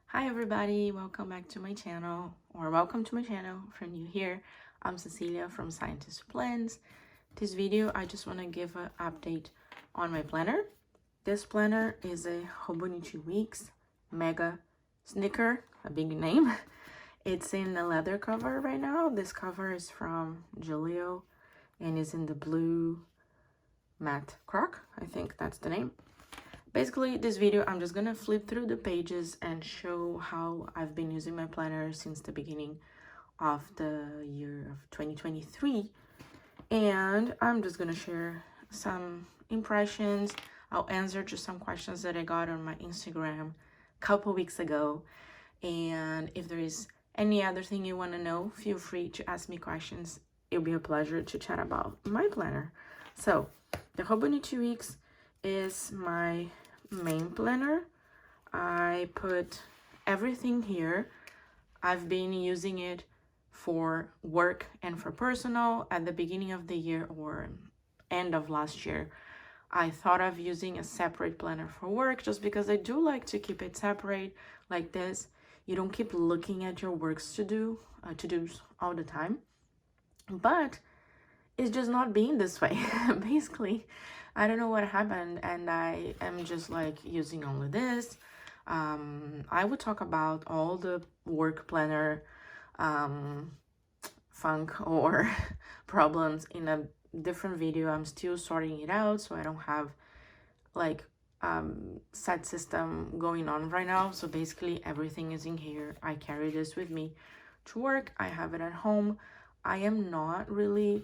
Hi everybody, welcome back to my channel, or welcome to my channel if you're new here. I'm Cecilia from Scientist Plans. This video, I just want to give an update on my planner. This planner is a Hobonichi Weeks Mega Sneaker, a big name. It's in a leather cover right now. This cover is from Gillio and is in the blue matte croc. I think that's the name. Basically, this video, I'm just gonna flip through the pages and show how I've been using my planner since the beginning of the year of 2023. And I'm just gonna share some impressions. I'll answer just some questions that I got on my Instagram a couple weeks ago. And if there is any other thing you wanna know, feel free to ask me questions. It'll be a pleasure to chat about my planner. So, the Hobonichi Weeks is my main planner. I put everything here. I've been using it for work and for personal. At the beginning of the year or end of last year, I thought of using a separate planner for work just because I do like to keep it separate like this. You don't keep looking at your works to-dos all the time. But it's just not being this way. Basically, I don't know what happened, and I am just like using only this. I would talk about all the work planner funk or problems in a different video. I'm still sorting it out, so I don't have like set system going on right now. So basically everything is in here. I carry this with me to work. I have it at home. I am not really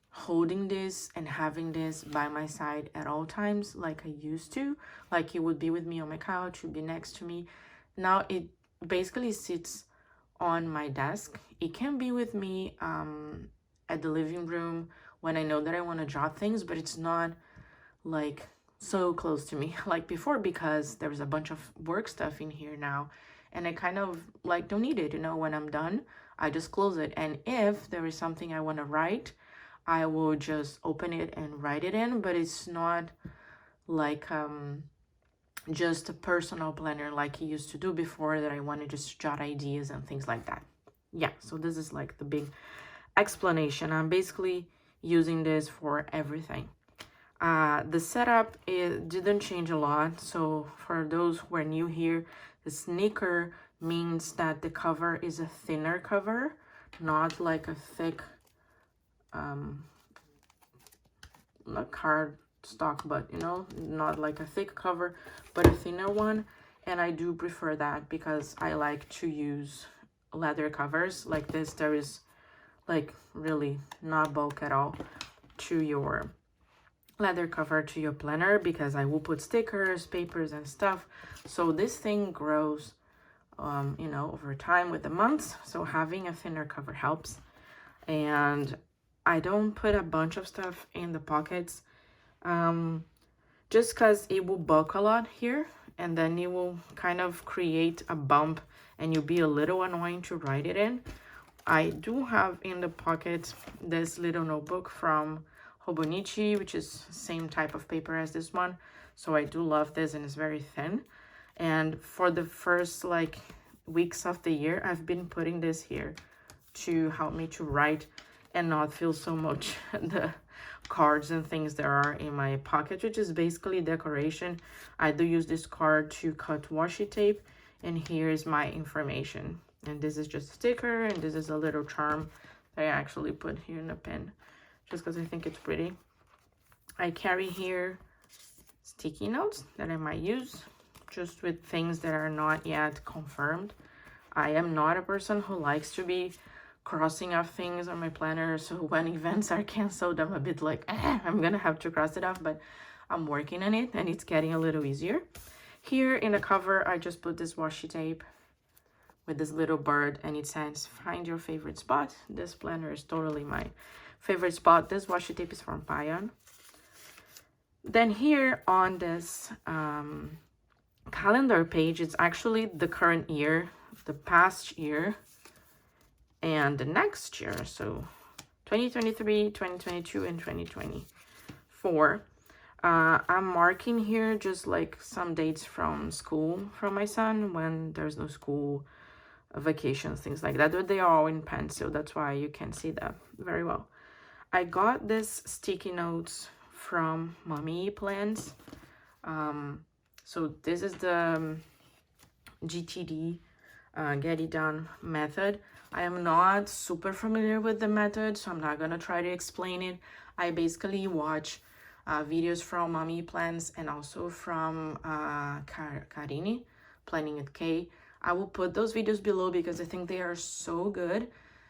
holding this and having this by my side at all times like I used to. Like it would be with me on my couch, would be next to me. Now it basically sits on my desk. It can be with me at the living room when I know that I want to jot things, but it's not like so close to me like before because there's a bunch of work stuff in here now and I kind of like don't need it, you know. When I'm done, I just close it, and if there is something I want to write, I will just open it and write it in, but it's not like just a personal planner like I used to do before, that I want to just jot ideas and things like that. Yeah, so this is like the big explanation. I'm basically using this for everything. The setup, it didn't change a lot. So for those who are new here, the sneaker means that the cover is a thinner cover, not like a thick not card stock, but you know, not like a thick cover but a thinner one. And I do prefer that because I like to use leather covers like this. There is like really not bulk at all to your leather cover to your planner, because I will put stickers, papers and stuff. So this thing grows you know, over time with the months, so having a thinner cover helps. And I don't put a bunch of stuff in the pockets just because it will bulk a lot here, and then it will kind of create a bump and you'll be a little annoying to write it in. I do have in the pocket this little notebook from Hobonichi, which is same type of paper as this one. So I do love this, and it's very thin. And for the first like weeks of the year, I've been putting this here to help me to write and not feel so much the cards and things that are in my pocket, which is basically decoration. I do use this card to cut washi tape, and here's my information. And this is just a sticker, and this is a little charm that I actually put here in a pen just because I think it's pretty. I carry here sticky notes that I might use just with things that are not yet confirmed. I am not a person who likes to be crossing off things on my planner, so when events are canceled, I'm a bit like, I'm gonna have to cross it off, but I'm working on it and it's getting a little easier. Here in the cover, I just put this washi tape with this little bird, and it says, find your favorite spot. This planner is totally my favorite spot. This washi tape is from Payan. Then here on this calendar page, it's actually the current year, the past year, and the next year. So 2023, 2022, and 2024. I'm marking here just like some dates from school from my son when there's no school, vacations, things like that. But they are all in pencil. That's why you can see that very well. I got this sticky notes from Mommy Plans. So this is the GTD, Get It Done method. I am not super familiar with the method, so I'm not gonna try to explain it. I basically watch videos from Mommy Plans and also from Karini, Planning with K. I will put those videos below because I think they are so good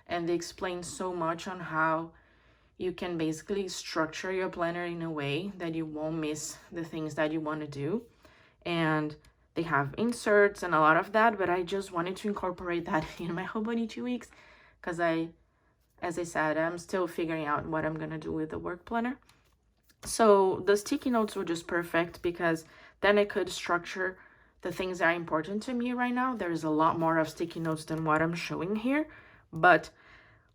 and they explain so much on how you can basically structure your planner in a way that you won't miss the things that you want to do. And they have inserts and a lot of that, but I just wanted to incorporate that in my Hobonichi weeks because as I said, I'm still figuring out what I'm gonna do with the work planner. So the sticky notes were just perfect because then I could structure the things that are important to me right now. There's a lot more of sticky notes than what I'm showing here, but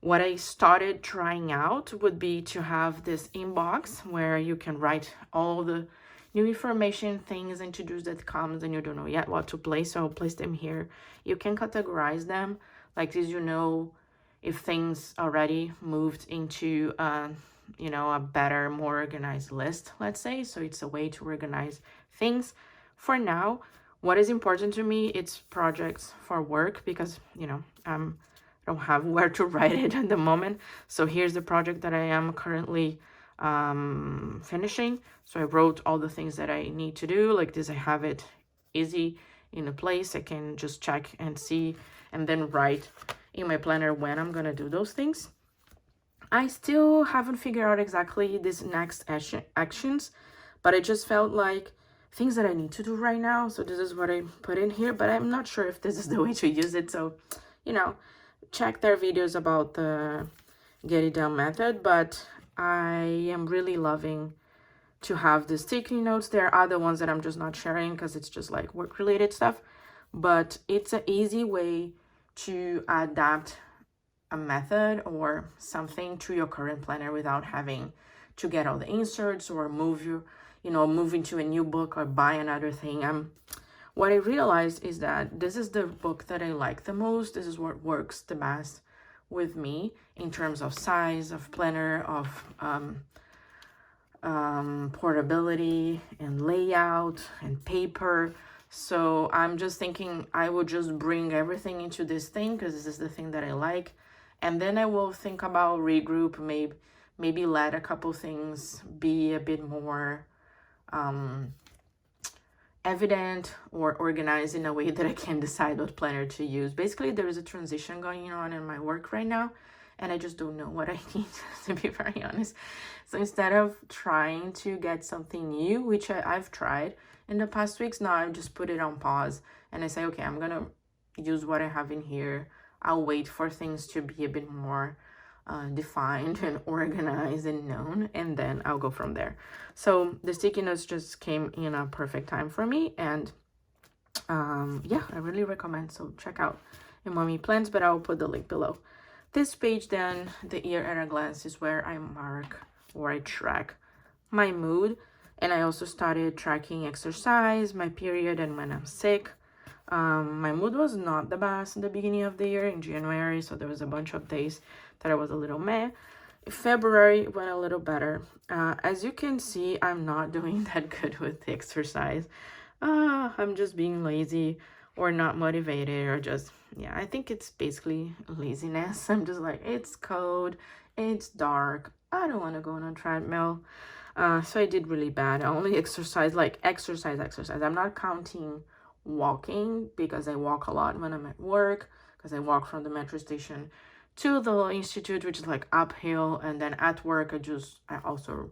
what I started trying out would be to have this inbox where you can write all the new information, things, and to-dos that comes and you don't know yet what to place, so I'll place them here. You can categorize them like this, you know, if things already moved into you know, a better, more organized list, let's say. So it's a way to organize things. For now, what is important to me, it's projects for work because, you know, I don't have where to write it at the moment. So here's the project that I am currently finishing. So I wrote all the things that I need to do like this. I have it easy in a place. I can just check and see and then write in my planner when I'm gonna do those things. I still haven't figured out exactly these next actions, but I just felt like things that I need to do right now. So this is what I put in here, but I'm not sure if this is the way to use it. So, you know, check their videos about the Get It Done method, but I am really loving to have the sticky notes. There are other ones that I'm just not sharing because it's just like work related stuff, but it's an easy way to adapt a method or something to your current planner without having to get all the inserts or move into a new book or buy another thing. What I realized is that this is the book that I like the most. This is what works the best with me in terms of size of planner, of portability and layout and paper. So I'm just thinking I will just bring everything into this thing because this is the thing that I like. And then I will think about regroup, maybe let a couple things be a bit more evident or organized in a way that I can decide what planner to use. Basically, there is a transition going on in my work right now, and I just don't know what I need, to be very honest. So instead of trying to get something new, which I've tried in the past weeks, now I just put it on pause and I say, okay, I'm gonna use what I have in here. I'll wait for things to be a bit more defined and organized and known, and then I'll go from there. So the sticky notes just came in a perfect time for me, and yeah, I really recommend. So check out Emoti Plans, but I'll put the link below. This page then, the year at a glance, is where I mark or I track my mood, and I also started tracking exercise, my period, and when I'm sick. My mood was not the best in the beginning of the year in January, so there was a bunch of days that I was a little meh. February went a little better. As you can see, I'm not doing that good with the exercise. I'm just being lazy or not motivated or just, yeah, I think it's basically laziness. I'm just like, it's cold, it's dark, I don't want to go on a treadmill. So I did really bad. I only exercise, like exercise. I'm not counting walking because I walk a lot when I'm at work, because I walk from the metro station to the institute, which is like uphill, and then at work I also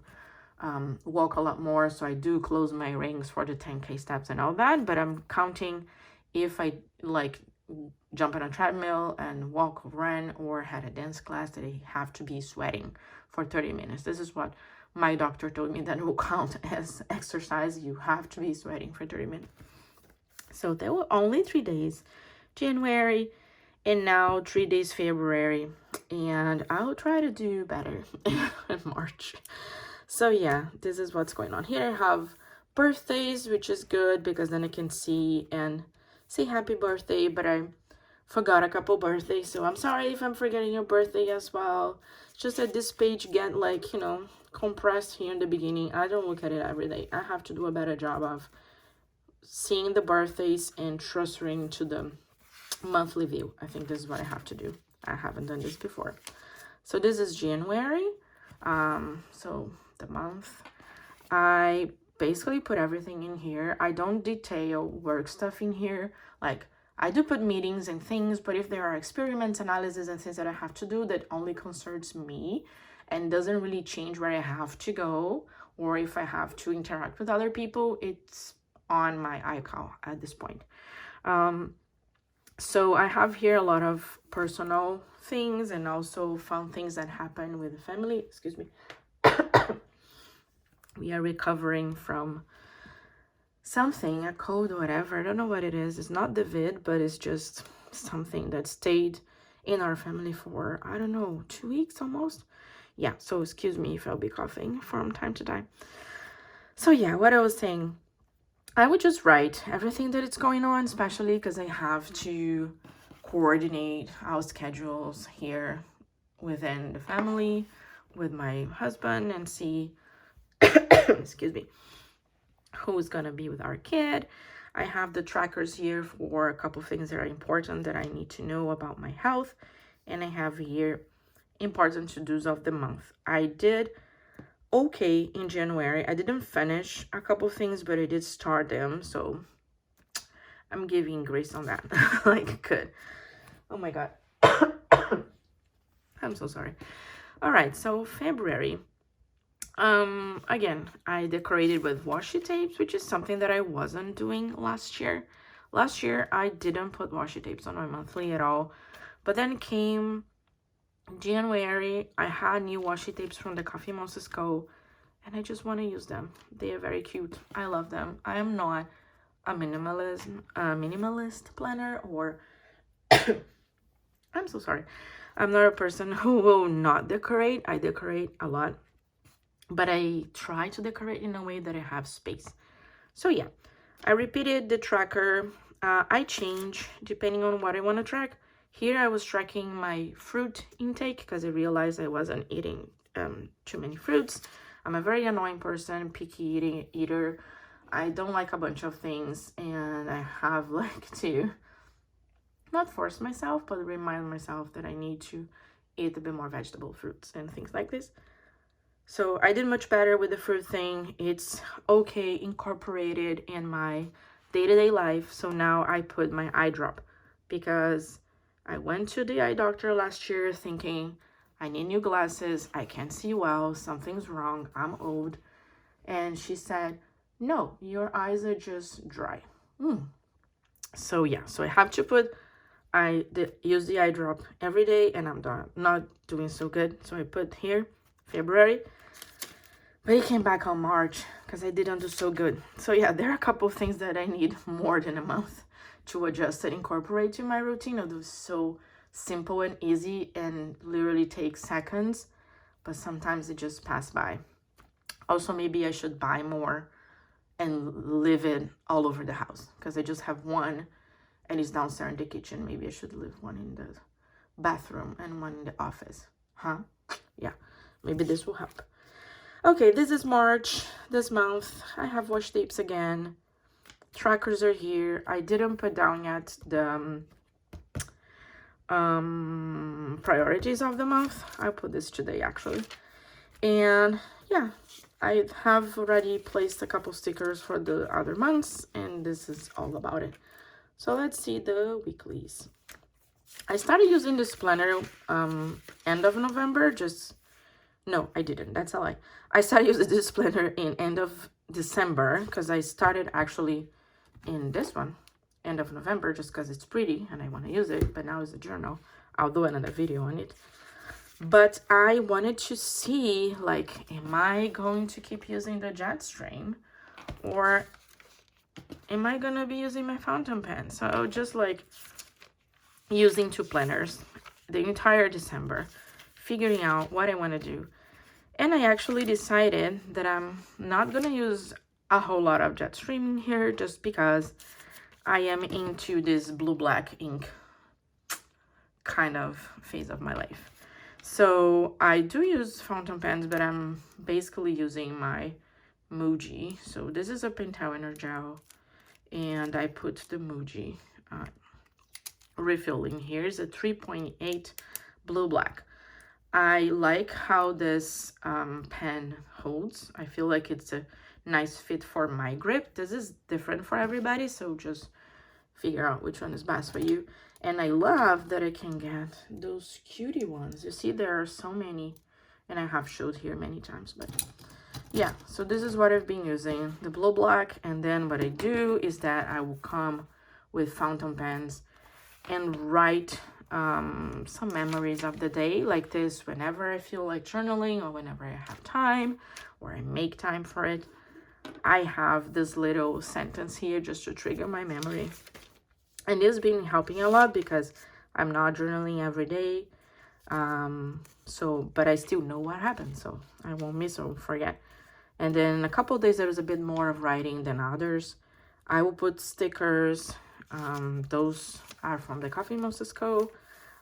walk a lot more, so I do close my rings for the 10K steps and all that, but I'm counting if I like jump on a treadmill and walk or run or had a dance class that I have to be sweating for 30 minutes. This is what my doctor told me that will count as exercise. You have to be sweating for 30 minutes. So there were only 3 days, January, and now 3 days, February, and I'll try to do better in March. So yeah, this is what's going on here. I have birthdays, which is good because then I can see and say happy birthday, but I forgot a couple birthdays, so I'm sorry if I'm forgetting your birthday as well. It's just that this page get like, you know, compressed here in the beginning. I don't look at it every day. I have to do a better job of seeing the birthdays and transferring to the monthly view. I think this is what I have to do. I haven't done this before. So this is January. So the month. I basically put everything in here. I don't detail work stuff in here. Like, I do put meetings and things, but if there are experiments, analysis, and things that I have to do that only concerns me and doesn't really change where I have to go, or if I have to interact with other people, it's on my iCal at this point. So I have here a lot of personal things and also fun things that happen with the family. Excuse me. We are recovering from something, a cold or whatever. I don't know what it is. It's not the vid, but it's just something that stayed in our family for, I don't know, 2 weeks almost. Yeah, so excuse me if I'll be coughing from time to time. So yeah, what I was saying, I would just write everything that is going on, especially because I have to coordinate our schedules here within the family with my husband and see excuse me, who's gonna be with our kid. I have the trackers here for a couple things that are important that I need to know about my health, and I have here important to-dos of the month. I did okay in January. I didn't finish a couple things, but I did start them, so I'm giving grace on that. Like, good. Oh my god. I'm so sorry. All right, so February. Again, I decorated with washi tapes, which is something that I wasn't doing last year. Last year, I didn't put washi tapes on my monthly at all. But then came January, I had new washi tapes from the Coffee Monsters Co. And I just want to use them. They are very cute. I love them. I am not a minimalist planner, or I'm so sorry. I'm not a person who will not decorate. I decorate a lot. But I try to decorate in a way that I have space. So yeah, I repeated the tracker. I change depending on what I want to track. Here I was tracking my fruit intake because I realized I wasn't eating too many fruits. I'm a very annoying person, picky eater. I don't like a bunch of things, and I have like to not force myself, but remind myself that I need to eat a bit more vegetable fruits and things like this. So I did much better with the fruit thing. It's okay incorporated in my day-to-day life. So now I put my eye drop because I went to the eye doctor last year thinking I need new glasses. I can't see well. Something's wrong. I'm old. And she said, no, your eyes are just dry. So yeah, so I have to put, use the eye drop every day, and I'm not doing so good. So I put here February. But it came back on March because I didn't do so good. So yeah, there are a couple of things that I need more than a month to adjust and incorporate to my routine. It was so simple and easy and literally takes seconds, but sometimes it just passed by. Also, maybe I should buy more and leave it all over the house because I just have one and it's downstairs in the kitchen. Maybe I should leave one in the bathroom and one in the office. Huh? Yeah, maybe this will help. Okay, this is March. This month, I have washi tapes again. Trackers are here. I didn't put down yet the priorities of the month. I put this today, actually. And yeah, I have already placed a couple stickers for the other months, and this is all about it. So let's see the weeklies. I started using this planner end of November, no, I didn't. That's a lie. I started using this planner in end of December because I started actually in this one, end of November, just because it's pretty and I want to use it. But now it's a journal. I'll do another video on it. But I wanted to see, like, am I going to keep using the jet stream, or am I going to be using my fountain pen? So just like using two planners the entire December, figuring out what I want to do. And I actually decided that I'm not gonna use a whole lot of jet stream here just because I am into this blue-black ink kind of phase of my life. So I do use fountain pens, but I'm basically using my Muji. So this is a Pentel gel, and I put the Muji refilling. Here is a 3.8 blue-black. I like how this pen holds. I feel like it's a nice fit for my grip. This is different for everybody, so just figure out which one is best for you. And I love that I can get those cutie ones. You see, there are so many, and I have showed here many times, but yeah. So this is what I've been using, the blue black. And then what I do is that I will come with fountain pens and write some memories of the day like this whenever I feel like journaling, or whenever I have time, or I make time for it. I have this little sentence here just to trigger my memory. And it's been helping a lot because I'm not journaling every day. But I still know what happened, so I won't miss or forget. And then a couple of days, there's a bit more of writing than others. I will put stickers. Those are from the Coffee Moses Co.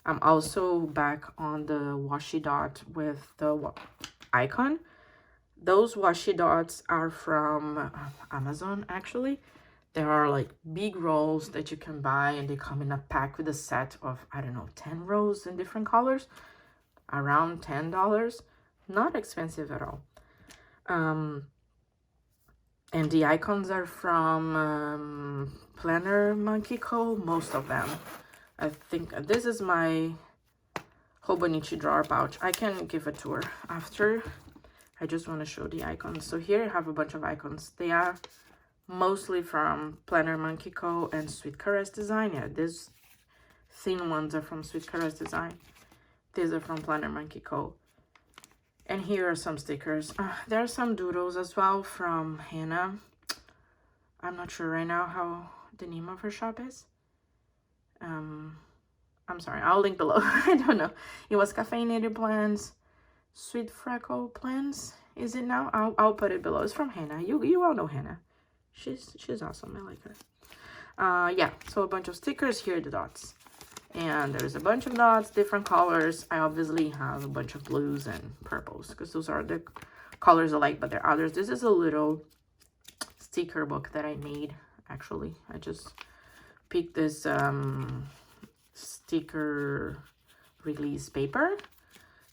I'm also back on the washi dot with the icon. Those washi dots are from Amazon, actually. There are like big rolls that you can buy, and they come in a pack with a set of, I don't know, 10 rolls in different colors, around $10. Not expensive at all. And the icons are from Planner Monkey Co., most of them. I think this is my Hobonichi drawer pouch. I can give a tour after. I just want to show the icons. So here I have a bunch of icons. They are mostly from Planner Monkey Co. and Sweet Caress Design. Yeah, these thin ones are from Sweet Caress Design. These are from Planner Monkey Co. And here are some stickers. There are some doodles as well from Hannah. I'm not sure right now how the name of her shop is. I'm sorry, I'll link below. I don't know. It was Caffeinated Plants, Sweet Freckle Plants. Is it now? I'll put it below. It's from Hannah. You all know Hannah. She's awesome. I like her. Yeah, so a bunch of stickers. Here are the dots. And there's a bunch of dots, different colors. I obviously have a bunch of blues and purples because those are the colors I like, but there are others. This is a little sticker book that I made, actually. I just picked this sticker release paper,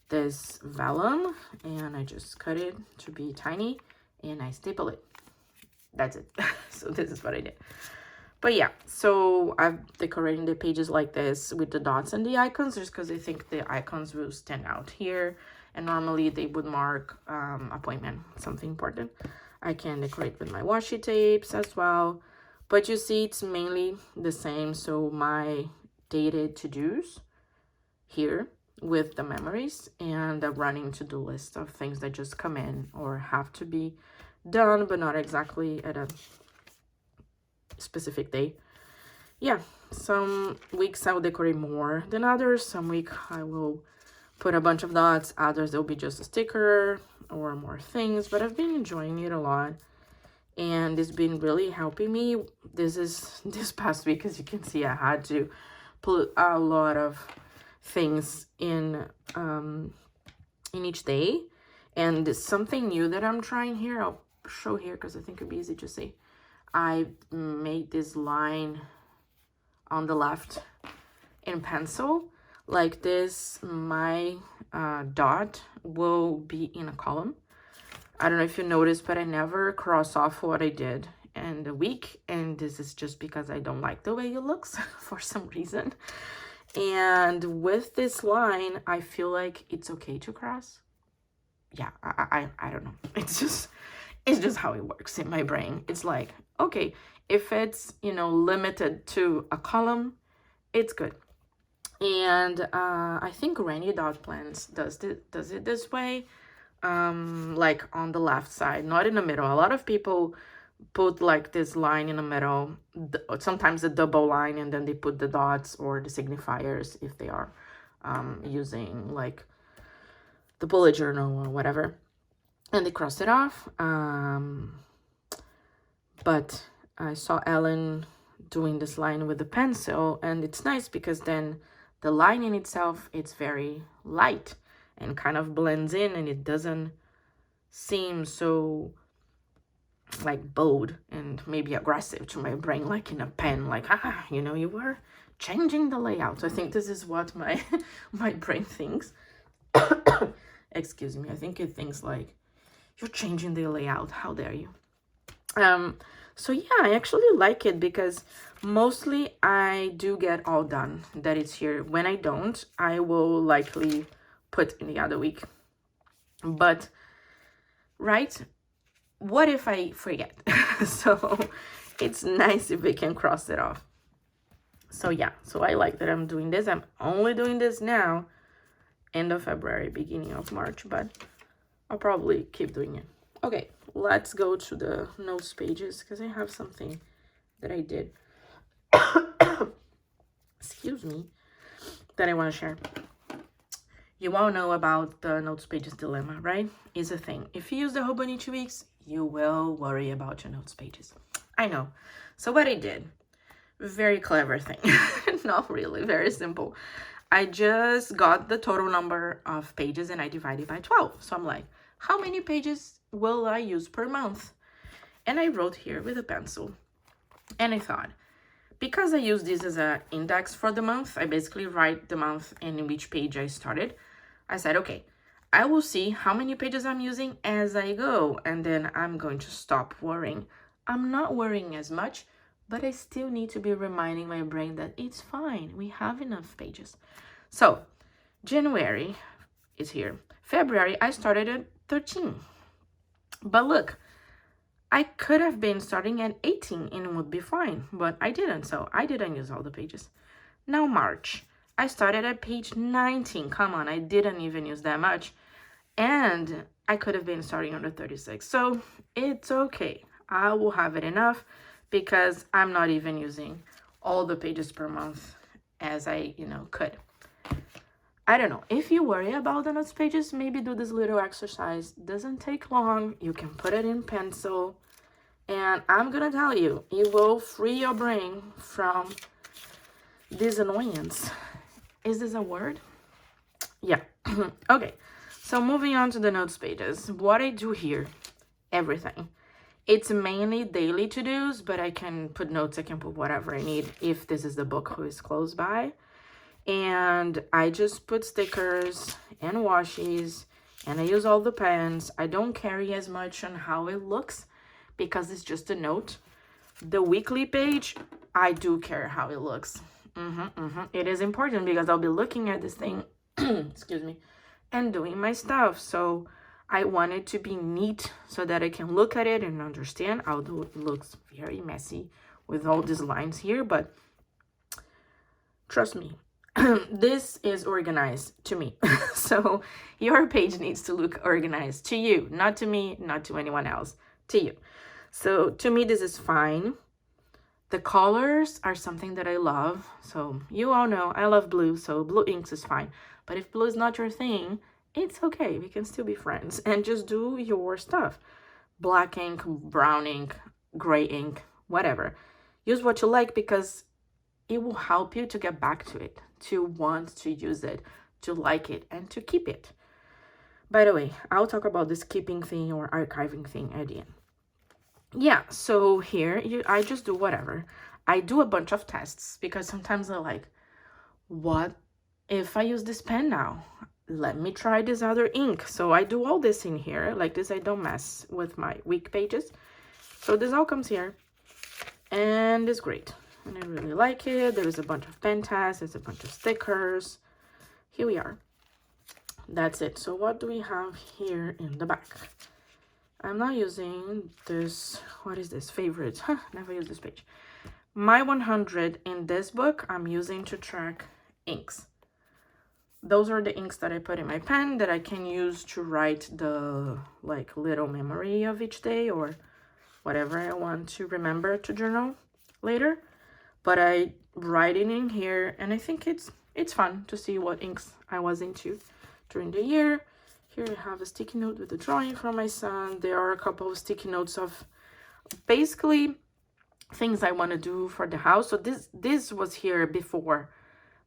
this vellum, and I just cut it to be tiny, and I staple it. That's it. So this is what I did. But yeah, so I'm decorating the pages like this with the dots and the icons just because I think the icons will stand out here. And normally they would mark appointment, something important. I can decorate with my washi tapes as well. But you see, it's mainly the same. So my dated to-dos here with the memories and a running to-do list of things that just come in or have to be done, but not exactly at a specific day. Yeah, some weeks I'll decorate more than others. Some week I will put a bunch of dots. Others there'll be just a sticker or more things, but I've been enjoying it a lot, and it's been really helping me. This past week, as you can see, I had to put a lot of things in each day, and something new that I'm trying here, I'll show here because I think it'd be easy to see. I made this line on the left in pencil like this. My dot will be in a column. I don't know if you noticed, but I never cross off what I did in the week, and this is just because I don't like the way it looks for some reason. And with this line, I feel like it's okay to cross. Yeah, I don't know. It's just how it works in my brain. It's like, okay, if it's, you know, limited to a column, it's good. And I think Rainy Dot Plans does it this way, like on the left side, not in the middle. A lot of people put like this line in the middle, sometimes a double line, and then they put the dots or the signifiers if they are using like the bullet journal or whatever. and they crossed it off. But I saw Ellen doing this line with the pencil, and it's nice because then the line in itself, it's very light and kind of blends in, and it doesn't seem so like bold and maybe aggressive to my brain, like in a pen, like, you know, you were changing the layout. I think this is what my my brain thinks. Excuse me. I think it thinks like, you're changing the layout, how dare you. So yeah, I actually like it because mostly I do get all done that is here. When I don't, I will likely put in the other week. But right, what if I forget? So it's nice if we can cross it off. So yeah, so I like that I'm doing this. I'm only doing this now, end of February, beginning of March, but I'll probably keep doing it. Okay, let's go to the notes pages because I have something that I did. Excuse me, that I want to share. You all know about the notes pages dilemma, right? It's a thing. If you use the Hobonichi weeks, you will worry about your notes pages. I know. So what I did, very clever thing. Not really, very simple. I just got the total number of pages and I divided by 12. So I'm like, how many pages will I use per month? And I wrote here with a pencil. And I thought, because I use this as an index for the month, I basically write the month and in which page I started. I said, okay, I will see how many pages I'm using as I go, and then I'm going to stop worrying. I'm not worrying as much, but I still need to be reminding my brain that it's fine. We have enough pages. So January is here. February, I started at 13. But look, I could have been starting at 18 and it would be fine, but I didn't, so I didn't use all the pages. Now March, I started at page 19. Come on, I didn't even use that much. And I could have been starting under 36. So it's okay. I will have it enough because I'm not even using all the pages per month as I, could. I don't know. If you worry about the notes pages, maybe do this little exercise. Doesn't take long. You can put it in pencil. And I'm going to tell you, it will free your brain from this annoyance. Is this a word? Yeah. Okay. So moving on to the notes pages. What I do here, everything. It's mainly daily to-dos, but I can put notes. I can put whatever I need if this is the book who is close by. And I just put stickers and washes, and I use all the pens. I don't carry as much on how it looks because it's just a note. The weekly page, I do care how it looks. It is important because I'll be looking at this thing, excuse me, and doing my stuff. So I want it to be neat so that I can look at it and understand, although it looks very messy with all these lines here, but trust me, this is organized to me. So your page needs to look organized to you, not to me, not to anyone else, to you. So to me, this is fine. The colors are something that I love. So you all know I love blue, so blue inks is fine. But if blue is not your thing, it's okay. We can still be friends and just do your stuff. Black ink, brown ink, gray ink, whatever. Use what you like because it will help you to get back to it, to want to use it, to like it, and to keep it. By the way, I'll talk about this keeping thing or archiving thing at the end. Yeah, so here I just do whatever. I do a bunch of tests because sometimes I'm like, what if I use this pen now? Let me try this other ink. So I do all this in here. Like this, I don't mess with my week pages. So this all comes here. And it's great. And I really like it. There is a bunch of pen tests. There's a bunch of stickers. Here we are. That's it. So what do we have here in the back? I'm not using this. What is this? Favorites. Never use this page. My 100 in this book, I'm using to track inks. Those are the inks that I put in my pen that I can use to write the little memory of each day or whatever I want to remember to journal later. But I write it in here, and I think it's fun to see what inks I was into during the year. Here I have a sticky note with a drawing from my son. There are a couple of sticky notes of basically things I want to do for the house. So this was here before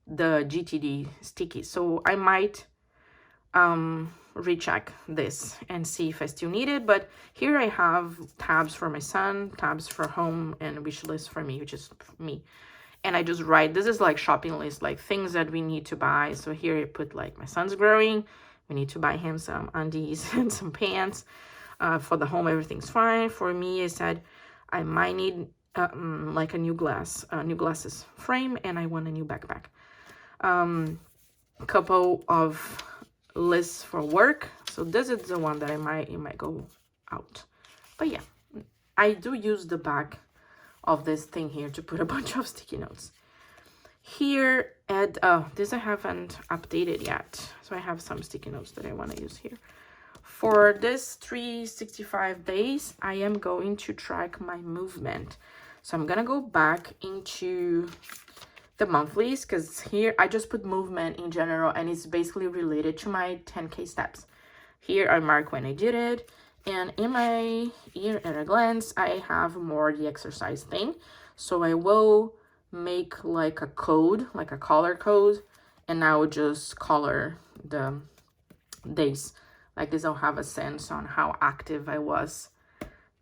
the GTD sticky. So I might recheck this and see if I still need it. But here I have tabs for my son, tabs for home, and wish list for me, which is me. And I just write, this is like shopping list, like things that we need to buy. So here I put like my son's growing. We need to buy him some undies and some pants. For the home, everything's fine. For me, I said I might need like a new glasses frame, and I want a new backpack. A couple of lists for work. So this is the one that it might go out. But yeah, I do use the back of this thing here to put a bunch of sticky notes. Here at this I haven't updated yet, so I have some sticky notes that I want to use here. For this 365 days, I am going to track my movement. So I'm gonna go back into the monthlies, because here I just put movement in general, and it's basically related to my 10K steps. Here I mark when I did it, and in my year at a glance, I have more the exercise thing. So I will make like a code, like a color code, and I will just color the days. Like this, I'll have a sense on how active I was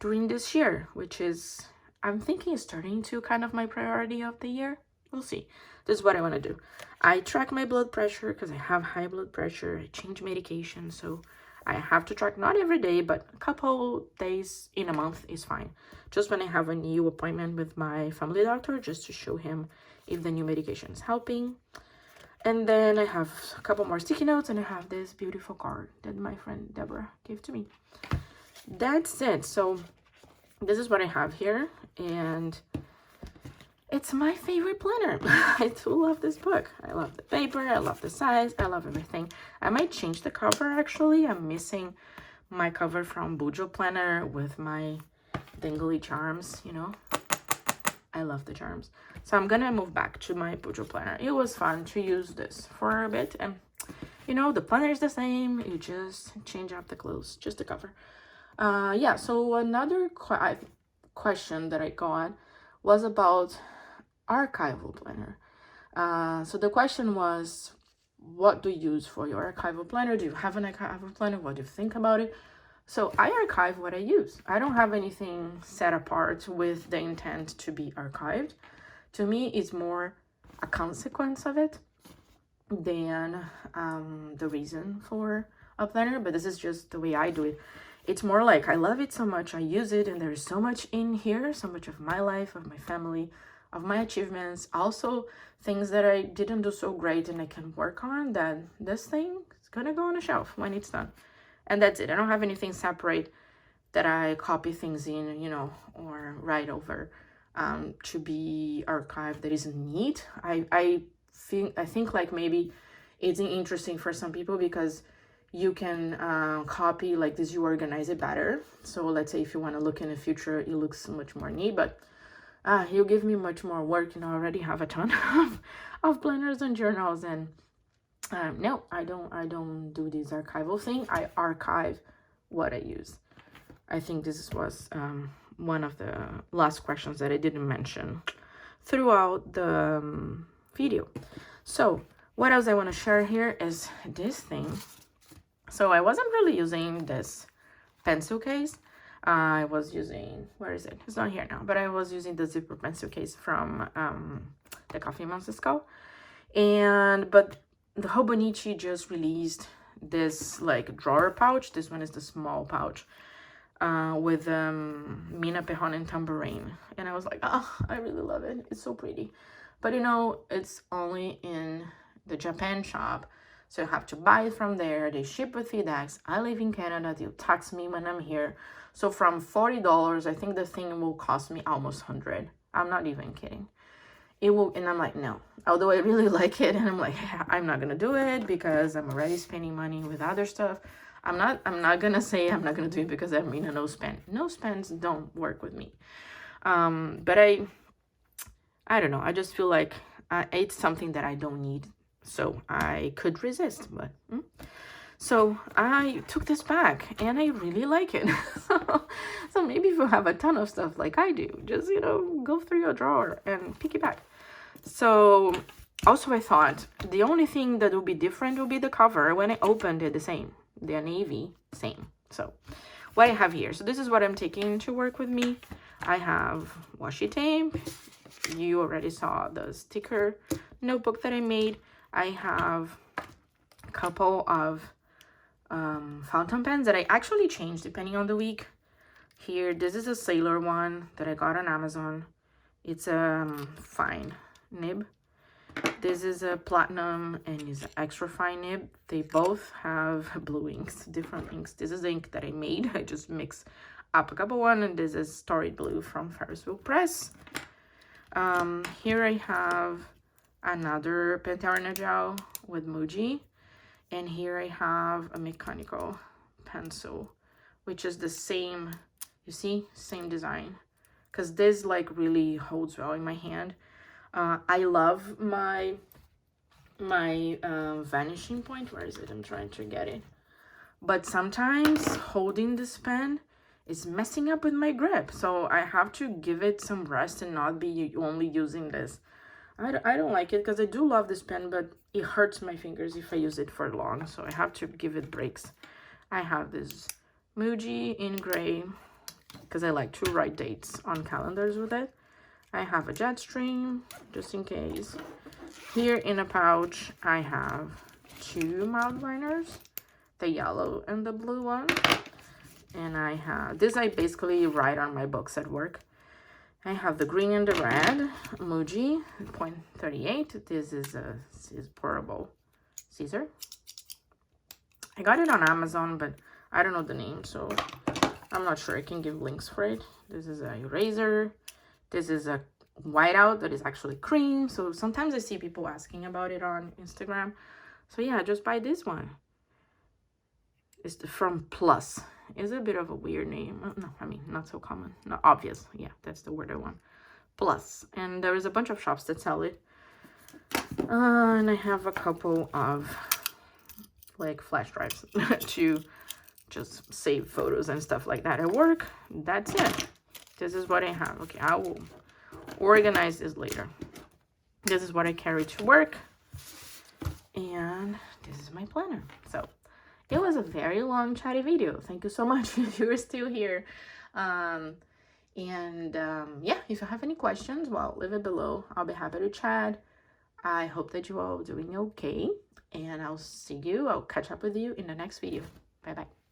during this year, which is, I'm thinking is starting to kind of my priority of the year. We'll see. This is what I want to do. I track my blood pressure because I have high blood pressure. I change medication, so I have to track not every day, but a couple days in a month is fine. Just when I have a new appointment with my family doctor, just to show him if the new medication is helping. And then I have a couple more sticky notes, and I have this beautiful card that my friend Deborah gave to me. That's it. So this is what I have here, and it's my favorite planner. I do love this book. I love the paper, I love the size, I love everything. I might change the cover actually. I'm missing my cover from bujoplanner with my dangly charms, you know. I love the charms. So I'm gonna move back to my bujoplanner. It was fun to use this for a bit, and you know, the planner is the same. You just change up the clothes, just the cover. Yeah, so another question that I got was about archival planner. So the question was, what do you use for your archival planner? Do you have an archival planner? What do you think about it? So I archive what I use. I don't have anything set apart with the intent to be archived. To me, it's more a consequence of it than the reason for a planner, but this is just the way I do it. It's more like I love it so much, I use it, and there's so much in here, so much of my life, of my family, of my achievements, also things that I didn't do so great and I can work on, that this thing is gonna go on a shelf when it's done. And that's it. I don't have anything separate that I copy things in, you know, or write over to be archived that isn't neat. I think like maybe it's interesting for some people because you can copy like this, you organize it better. So let's say if you want to look in the future, it looks much more neat, but you give me much more work, and I already have a ton of planners and journals, and no, I don't do this archival thing. I archive what I use. I think this was one of the last questions that I didn't mention throughout the video. So what else I want to share here is this thing. So I wasn't really using this pencil case. I was using, where is it? It's not here now, but I was using the zipper pencil case from the Coffee Monster Skull. But the Hobonichi just released this like drawer pouch. This one is the small pouch with Mina Pejon and Tambourine. And I was like, oh, I really love it. It's so pretty. But you know, it's only in the Japan shop. So you have to buy it from there. They ship with FedEx. I live in Canada. They'll tax me when I'm here. So from $40, I think the thing will cost me almost $100. I'm not even kidding. It will, and I'm like, no. Although I really like it, and I'm like, I'm not gonna do it because I'm already spending money with other stuff. I'm not gonna say I'm not gonna do it because I mean a no spend. No spends don't work with me. But I don't know. I just feel like it's something that I don't need. So I could resist, but So I took this back and I really like it. So maybe if you have a ton of stuff like I do, just, you know, go through your drawer and pick it back. So also I thought the only thing that will be different will be the cover. When I opened it, the same. They're navy, same. So what I have here. So this is what I'm taking to work with me. I have washi tape. You already saw the sticker notebook that I made. I have a couple of fountain pens that I actually change depending on the week. Here, this is a sailor one that I got on Amazon. It's a fine nib. This is a platinum and is an extra fine nib. They both have blue inks, different inks. This is the ink that I made. I just mixed up a couple one, and this is Storied Blue from Ferris Wheel Press. Here I have another Pentarna gel with Muji. And here I have a mechanical pencil, which is the same, you see, same design. Because this like really holds well in my hand. I love my vanishing point. Where is it? I'm trying to get it. But sometimes holding this pen is messing up with my grip. So I have to give it some rest and not be only using this. I don't like it because I do love this pen, but it hurts my fingers if I use it for long. So I have to give it breaks. I have this Muji in gray because I like to write dates on calendars with it. I have a Jetstream just in case. Here in a pouch, I have two mild liners, the yellow and the blue one. And I have, this I basically write on my books at work. I have the green and the red, Muji, 0.38. This is a portable scissor. I got it on Amazon, but I don't know the name, so I'm not sure I can give links for it. This is a eraser. This is a whiteout that is actually cream. So sometimes I see people asking about it on Instagram. So yeah, just buy this one. It's from Plus. It's a bit of a weird name. No, I mean, not so common. Not obvious. Yeah, that's the word I want. Plus. And there is a bunch of shops that sell it. And I have a couple of like flash drives to just save photos and stuff like that at work. That's it. This is what I have. Okay, I will organize this later. This is what I carry to work. And this is my planner. So it was a very long chatty video. Thank you so much if you're still here. Yeah, if you have any questions, well, leave it below. I'll be happy to chat. I hope that you all doing okay. And I'll catch up with you in the next video. Bye-bye.